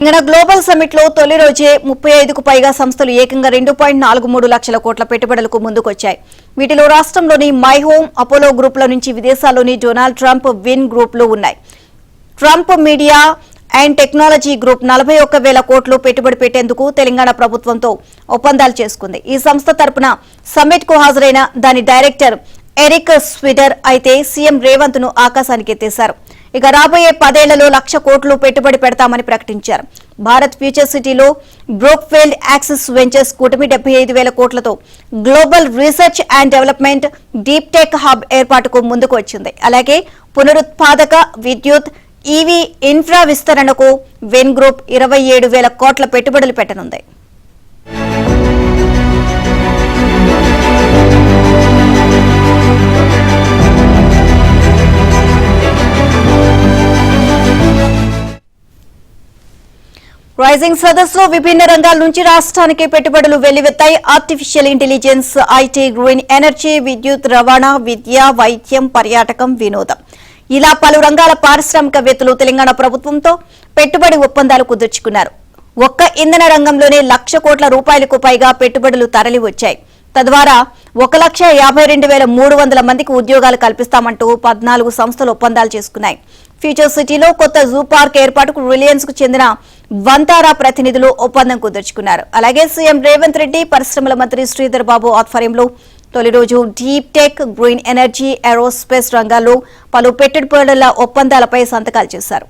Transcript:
Global summit లో తొలి రోజే 35కు పైగా సంస్థలు ఏకంగా 2.43 లక్షల కోట్ల పెట్టుబడులకు ముందుకొచ్చాయి. వీటిలో రాష్ట్రంలోని మై హోమ్, అపోలో గ్రూపుల నుంచి విదేశాల్లోని డొనాల్డ్ ట్రంప్, విన్ గ్రూపులు ఉన్నాయి. Trump media and technology group 41,000 కోట్లు పెట్టుబడి పెట్టేందుకు తెలంగాణ ప్రభుత్వంతో ఒప్పందాలు చేసుకుంది. ఈ సంస్థ తరపున సమ్మిట్ కు హాజరైన దాని డైరెక్టర్ ఎరిక్ స్విడర్ అయితే సీఎం రేవంత్ ను ఆకాశానికి ఎత్తేశారు. ఇక రాబోయే 10 ఏళ్లలో 1,00,000 కోట్లు పెట్టుబడి పెడతామని ప్రకటించారు. భారత్ ఫ్యూచర్ సిటీలో బ్రోక్ఫీల్డ్ యాక్సిస్ వెంచర్స్ కూటమి 75,000 కోట్లతో global research and development deep tech hub ఏర్పాటుకు ముందుకు వచ్చింది. అలాగే పునరుత్పాదక విద్యుత్, ఈవీ ఇన్ఫ్రా విస్తరణకు వెన్ గ్రూప్ 27,000 కోట్ల పెట్టుబడులు పెట్టనుంది. రైజింగ్ సదస్సులో విభిన్న రంగాల నుంచి రాష్ట్రానికి పెట్టుబడులు వెల్లువెత్తాయి. Artificial intelligence, IT, green energy, విద్యుత్, రవాణా, విద్య, వైద్యం, పర్యాటకం, వినోదం ఇలా పలు రంగాల పారిశ్రామికవేత్తలు తెలంగాణ ప్రభుత్వంతో పెట్టుబడి ఒప్పందాలు కుదుర్చుకున్నారు. ఒక్క ఇంధన రంగంలోనే 1,00,000 కోట్ల రూపాయలకు పైగా పెట్టుబడులు తరలి వచ్చాయి. తద్వారా 1,52,300 మందికి ఉద్యోగాలు కల్పిస్తామంటూ 14 సంస్థలు ఒప్పందాలు చేసుకున్నాయి. ఫ్యూచర్ సిటీలో కొత్త జూ పార్క్ ఏర్పాటుకు రిలయన్స్ కు చెందిన వంతారా ప్రతినిధులు ఒప్పందం కుదుర్చుకున్నారు. అలాగే సీఎం రేవంత్ రెడ్డి, పరిశ్రమల మంత్రి శ్రీధర్ బాబు ఆధ్వర్యంలో తొలి రోజు deep tech, green energy, aerospace రంగాల్లో పలు పెట్టుబడుల ఒప్పందాలపై సంతకాలు చేశారు.